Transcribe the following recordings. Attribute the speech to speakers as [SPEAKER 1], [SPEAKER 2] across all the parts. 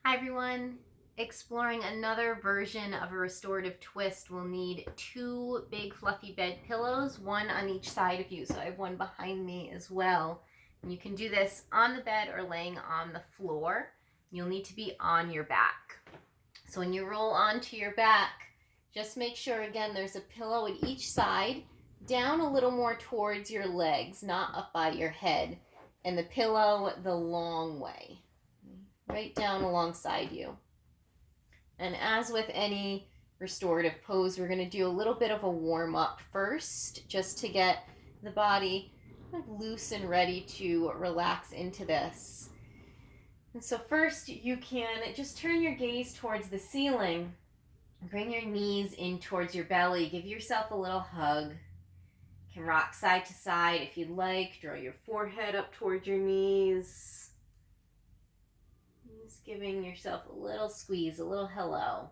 [SPEAKER 1] Hi everyone. Exploring another version of a restorative twist, we'll need two big fluffy bed pillows, one on each side of you. So I have one behind me as well. And you can do this on the bed or laying on the floor. You'll need to be on your back. So when you roll onto your back, just make sure again there's a pillow at each side, down a little more towards your legs, not up by your head, and the pillow the long way, right down alongside you. And as with any restorative pose, we're going to do a little bit of a warm up first, just to get the body loose and ready to relax into this. And so first you can just turn your gaze towards the ceiling, bring your knees in towards your belly, give yourself a little hug. You can rock side to side if you'd like, draw your forehead up towards your knees. Just giving yourself a little squeeze, a little hello.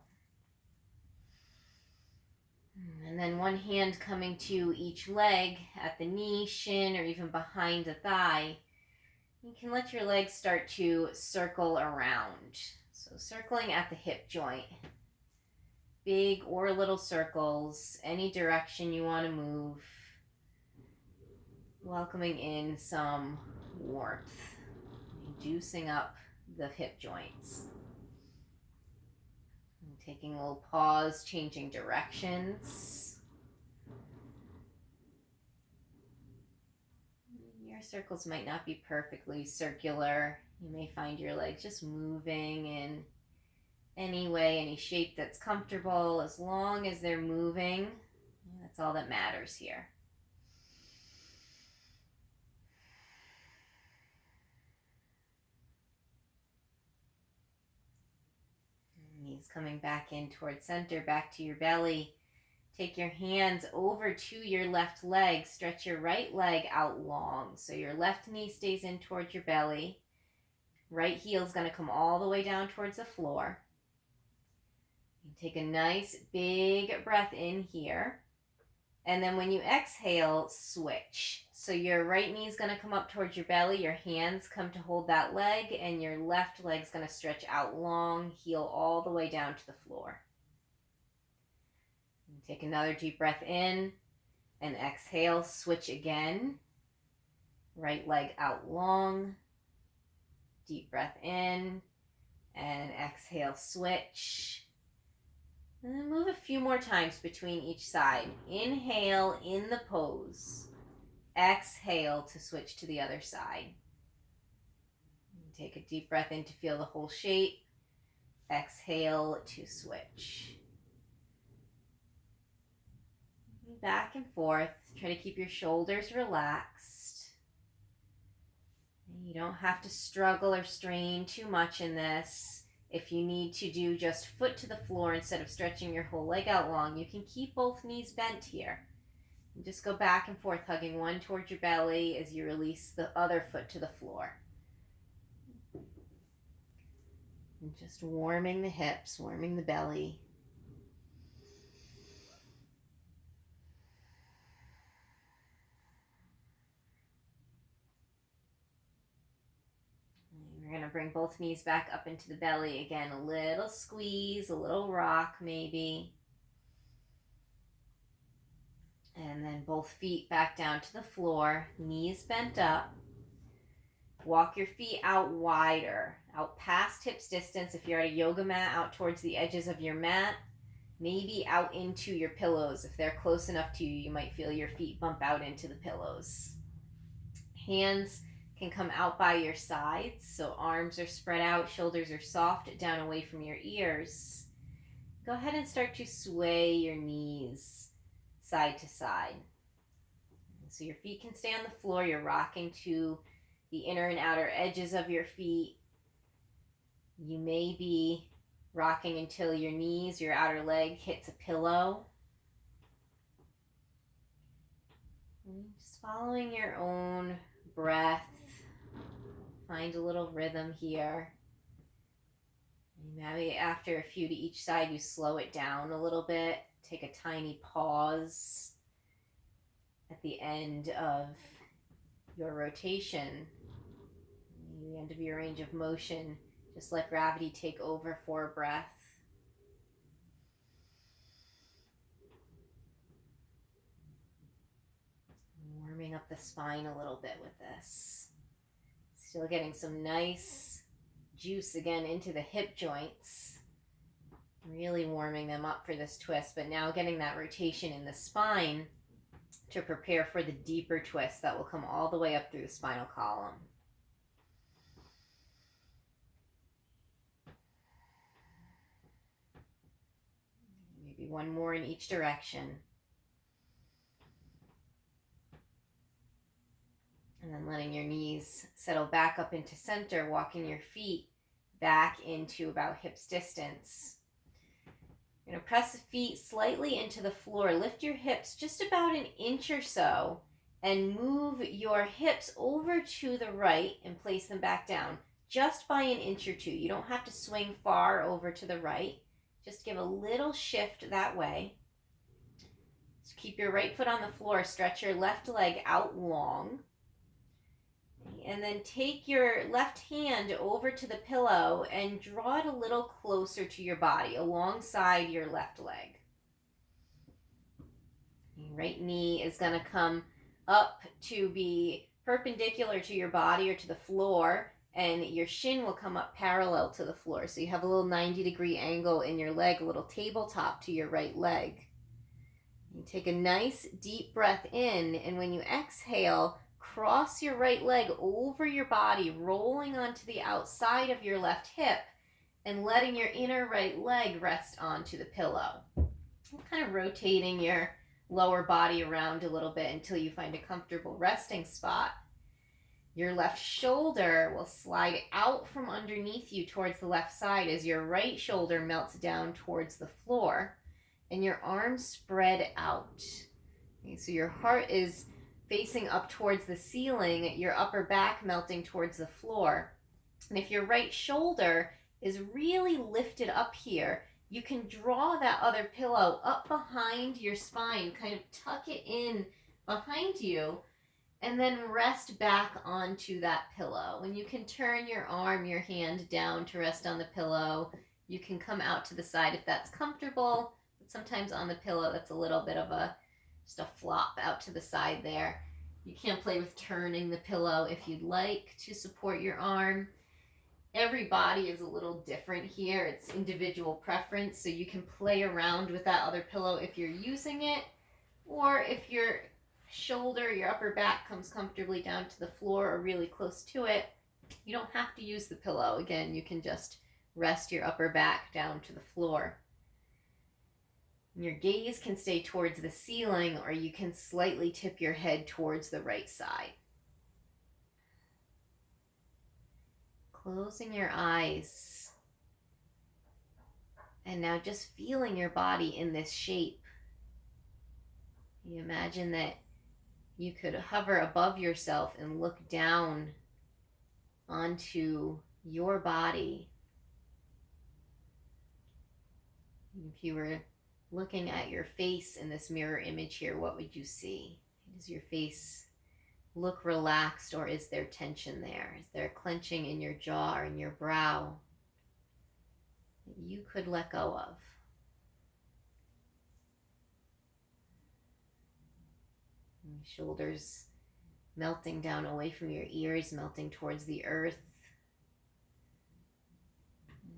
[SPEAKER 1] And then one hand coming to each leg at the knee, shin, or even behind the thigh. You can let your legs start to circle around. So circling at the hip joint. Big or little circles, any direction you want to move. Welcoming in some warmth, juicing up the hip joints. And taking a little pause, changing directions. Your circles might not be perfectly circular. You may find your legs just moving in any way, any shape that's comfortable. As long as they're moving, that's all that matters here. Knees coming back in towards center, back to your belly. Take your hands over to your left leg. Stretch your right leg out long. So your left knee stays in towards your belly. Right heel is going to come all the way down towards the floor. Take a nice big breath in here. And then when you exhale, switch. So your right knee is going to come up towards your belly, your hands come to hold that leg, and your left leg is going to stretch out long, heel all the way down to the floor. And take another deep breath in, and exhale, switch again. Right leg out long, deep breath in, and exhale, switch. And then move a few more times between each side. Inhale in the pose. Exhale to switch to the other side. And take a deep breath in to feel the whole shape. Exhale to switch. Back and forth. Try to keep your shoulders relaxed. You don't have to struggle or strain too much in this. If you need to do just foot to the floor instead of stretching your whole leg out long, you can keep both knees bent here. And just go back and forth, hugging one towards your belly as you release the other foot to the floor. And just warming the hips, warming the belly. We're going to bring both knees back up into the belly. Again, a little squeeze, a little rock maybe. And then both feet back down to the floor, knees bent up. Walk your feet out wider, out past hips distance. If you're at a yoga mat, out towards the edges of your mat. Maybe out into your pillows. If they're close enough to you, you might feel your feet bump out into the pillows. Hands can come out by your sides, so arms are spread out, shoulders are soft, down away from your ears. Go ahead and start to sway your knees side to side. So your feet can stay on the floor. You're rocking to the inner and outer edges of your feet. You may be rocking until your knees, your outer leg hits a pillow. And just following your own breath. Find a little rhythm here. And maybe after a few to each side, you slow it down a little bit. Take a tiny pause at the end of your rotation, the end of your range of motion. Just let gravity take over for a breath. Warming up the spine a little bit with this. Still getting some nice juice again into the hip joints. Really warming them up for this twist, but now getting that rotation in the spine to prepare for the deeper twist that will come all the way up through the spinal column. Maybe one more in each direction. And then letting your knees settle back up into center, walking your feet back into about hips distance. You're going to press the feet slightly into the floor. Lift your hips just about an inch or so and move your hips over to the right and place them back down just by an inch or two. You don't have to swing far over to the right. Just give a little shift that way. So keep your right foot on the floor. Stretch your left leg out long. And then take your left hand over to the pillow and draw it a little closer to your body, alongside your left leg. Your right knee is going to come up to be perpendicular to your body or to the floor, and your shin will come up parallel to the floor. So you have a little 90-degree angle in your leg, a little tabletop to your right leg. You take a nice deep breath in, and when you exhale, cross your right leg over your body, rolling onto the outside of your left hip and letting your inner right leg rest onto the pillow. Kind of rotating your lower body around a little bit until you find a comfortable resting spot. Your left shoulder will slide out from underneath you towards the left side as your right shoulder melts down towards the floor, and your arms spread out. Okay, so your heart is facing up towards the ceiling, your upper back melting towards the floor. And if your right shoulder is really lifted up here, you can draw that other pillow up behind your spine, kind of tuck it in behind you, and then rest back onto that pillow. And you can turn your arm, your hand down to rest on the pillow. You can come out to the side if that's comfortable, but sometimes on the pillow that's a little bit of just a flop out to the side there. You can play with turning the pillow if you'd like to support your arm. Every body is a little different here. It's individual preference, so you can play around with that other pillow if you're using it, or if your shoulder, your upper back comes comfortably down to the floor or really close to it, you don't have to use the pillow. Again, you can just rest your upper back down to the floor. Your gaze can stay towards the ceiling, or you can slightly tip your head towards the right side. Closing your eyes. And now just feeling your body in this shape. You imagine that you could hover above yourself and look down onto your body. If you were looking at your face in this mirror image here, what would you see? Does your face look relaxed, or is there tension there? Is there clenching in your jaw or in your brow that you could let go of? And your shoulders melting down away from your ears, melting towards the earth.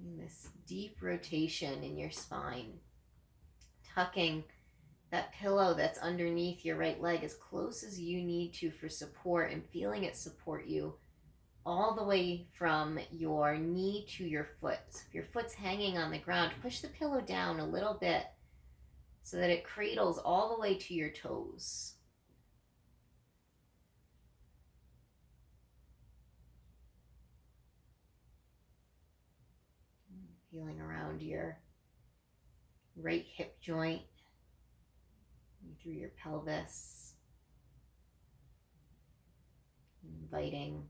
[SPEAKER 1] And this deep rotation in your spine. Tucking that pillow that's underneath your right leg as close as you need to for support, and feeling it support you all the way from your knee to your foot. So if your foot's hanging on the ground, push the pillow down a little bit so that it cradles all the way to your toes. Feeling around your right hip joint, through your pelvis, inviting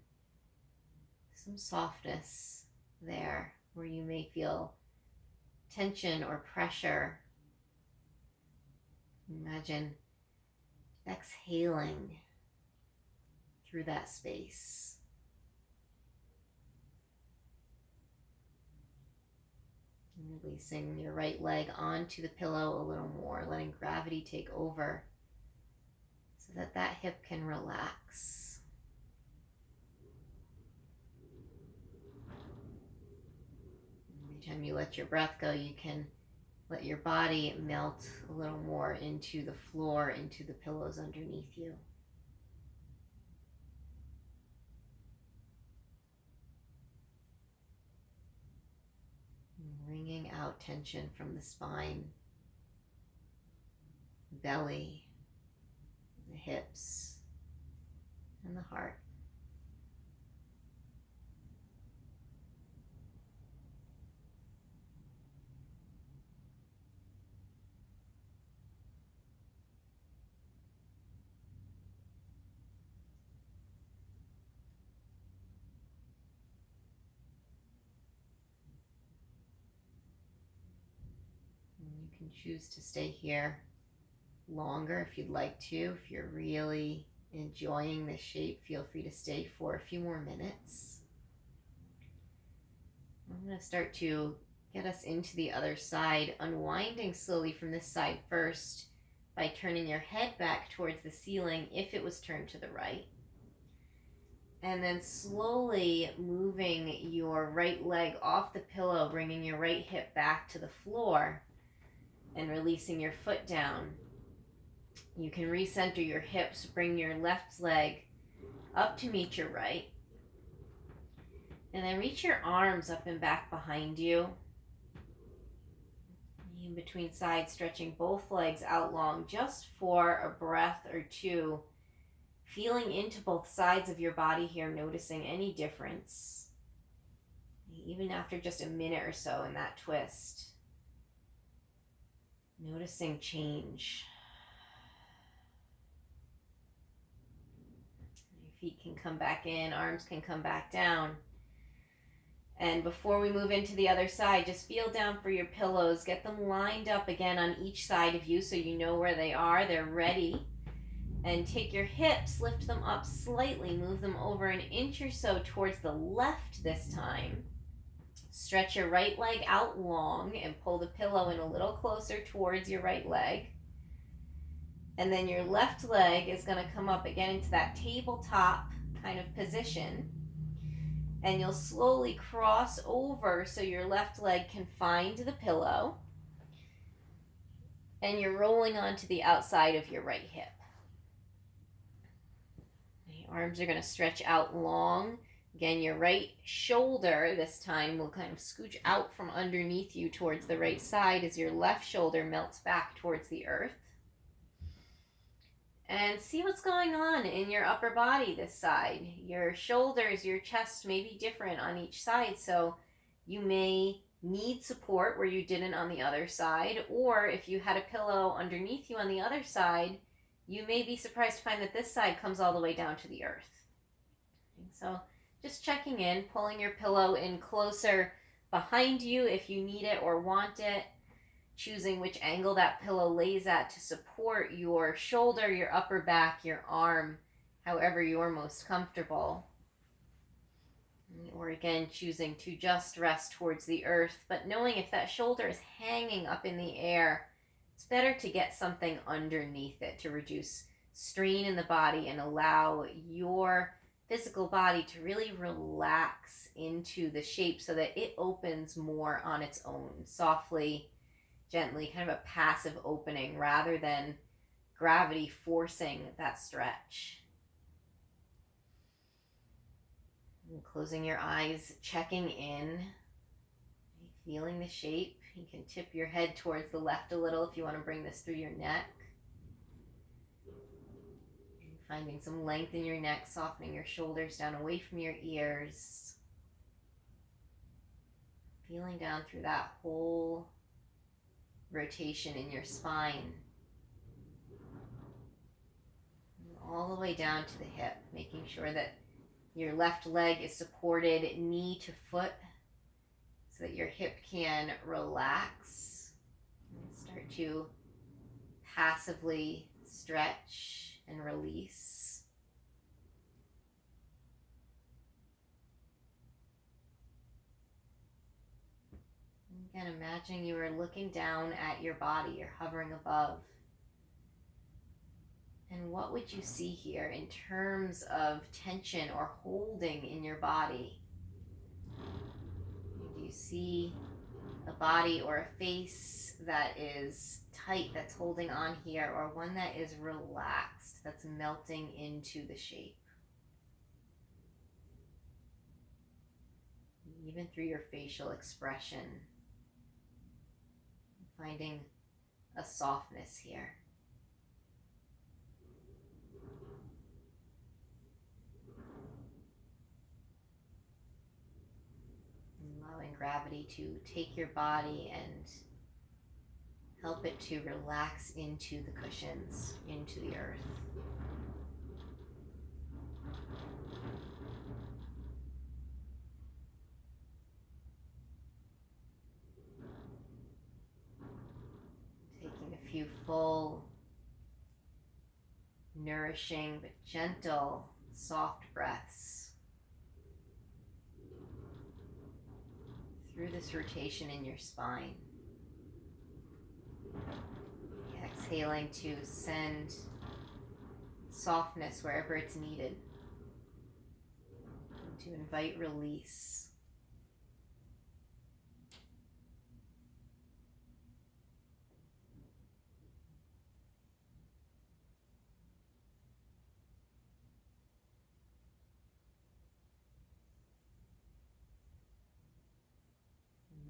[SPEAKER 1] some softness there where you may feel tension or pressure. Imagine exhaling through that space. Releasing your right leg onto the pillow a little more, letting gravity take over so that that hip can relax. Every time you let your breath go, you can let your body melt a little more into the floor, into the pillows underneath you. Wringing out tension from the spine, belly, the hips, and the heart. You can choose to stay here longer if you'd like to. If you're really enjoying this shape, feel free to stay for a few more minutes. I'm going to start to get us into the other side, unwinding slowly from this side first by turning your head back towards the ceiling if it was turned to the right. And then slowly moving your right leg off the pillow, bringing your right hip back to the floor and releasing your foot down. You can recenter your hips, bring your left leg up to meet your right. And then reach your arms up and back behind you. In between sides, stretching both legs out long just for a breath or two. Feeling into both sides of your body here, noticing any difference. Even after just a minute or so in that twist. Noticing change. Your feet can come back in, arms can come back down. And before we move into the other side, just feel down for your pillows. Get them lined up again on each side of you so you know where they are. They're ready. And take your hips, lift them up slightly, move them over an inch or so towards the left this time. Stretch your right leg out long and pull the pillow in a little closer towards your right leg. And then your left leg is going to come up again into that tabletop kind of position. And you'll slowly cross over so your left leg can find the pillow. And you're rolling onto the outside of your right hip. The arms are going to stretch out long. Again, your right shoulder this time will kind of scooch out from underneath you towards the right side as your left shoulder melts back towards the earth. And see what's going on in your upper body this side. Your shoulders, your chest may be different on each side, so you may need support where you didn't on the other side, or if you had a pillow underneath you on the other side, you may be surprised to find that this side comes all the way down to the earth. And so just checking in, pulling your pillow in closer behind you if you need it or want it. Choosing which angle that pillow lays at to support your shoulder, your upper back, your arm, however you're most comfortable. Or again, choosing to just rest towards the earth, but knowing if that shoulder is hanging up in the air, it's better to get something underneath it to reduce strain in the body and allow your physical body to really relax into the shape so that it opens more on its own, softly, gently, kind of a passive opening rather than gravity forcing that stretch. And closing your eyes, checking in, feeling the shape. You can tip your head towards the left a little if you want to bring this through your neck. Finding some length in your neck, softening your shoulders down away from your ears. Feeling down through that whole rotation in your spine. And all the way down to the hip, making sure that your left leg is supported knee to foot so that your hip can relax. And start to passively stretch and release. Again, imagine you are looking down at your body, you're hovering above. And what would you see here in terms of tension or holding in your body? Do you see a body or a face that is tight, that's holding on here, or one that is relaxed, that's melting into the shape? Even through your facial expression, finding a softness here. Allowing gravity to take your body and help it to relax into the cushions, into the earth. Taking a few full, nourishing but gentle, soft breaths through this rotation in your spine. Exhaling to send softness wherever it's needed, to invite release.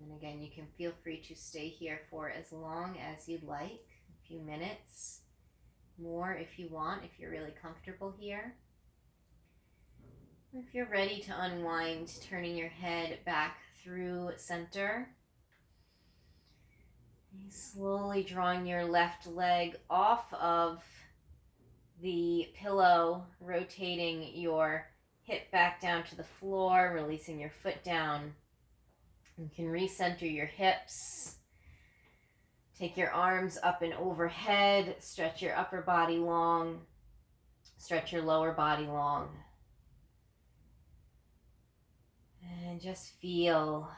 [SPEAKER 1] And then again, you can feel free to stay here for as long as you'd like, a few minutes more if you want, if you're really comfortable here. If you're ready to unwind, turning your head back through center. Slowly drawing your left leg off of the pillow, rotating your hip back down to the floor, releasing your foot down. You can recenter your hips. Take your arms up and overhead, stretch your upper body long, stretch your lower body long. And just feel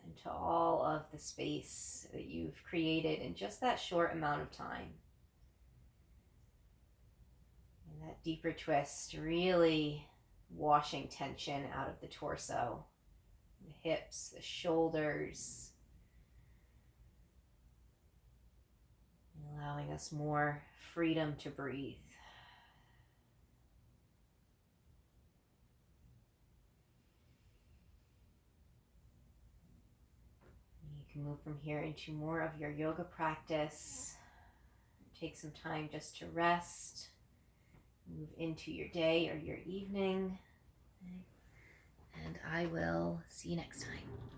[SPEAKER 1] into all of the space that you've created in just that short amount of time. And that deeper twist, really washing tension out of the torso, the hips, the shoulders, and allowing us more freedom to breathe. Move from here into more of your yoga practice. Take some time just to rest. Move into your day or your evening. And I will see you next time.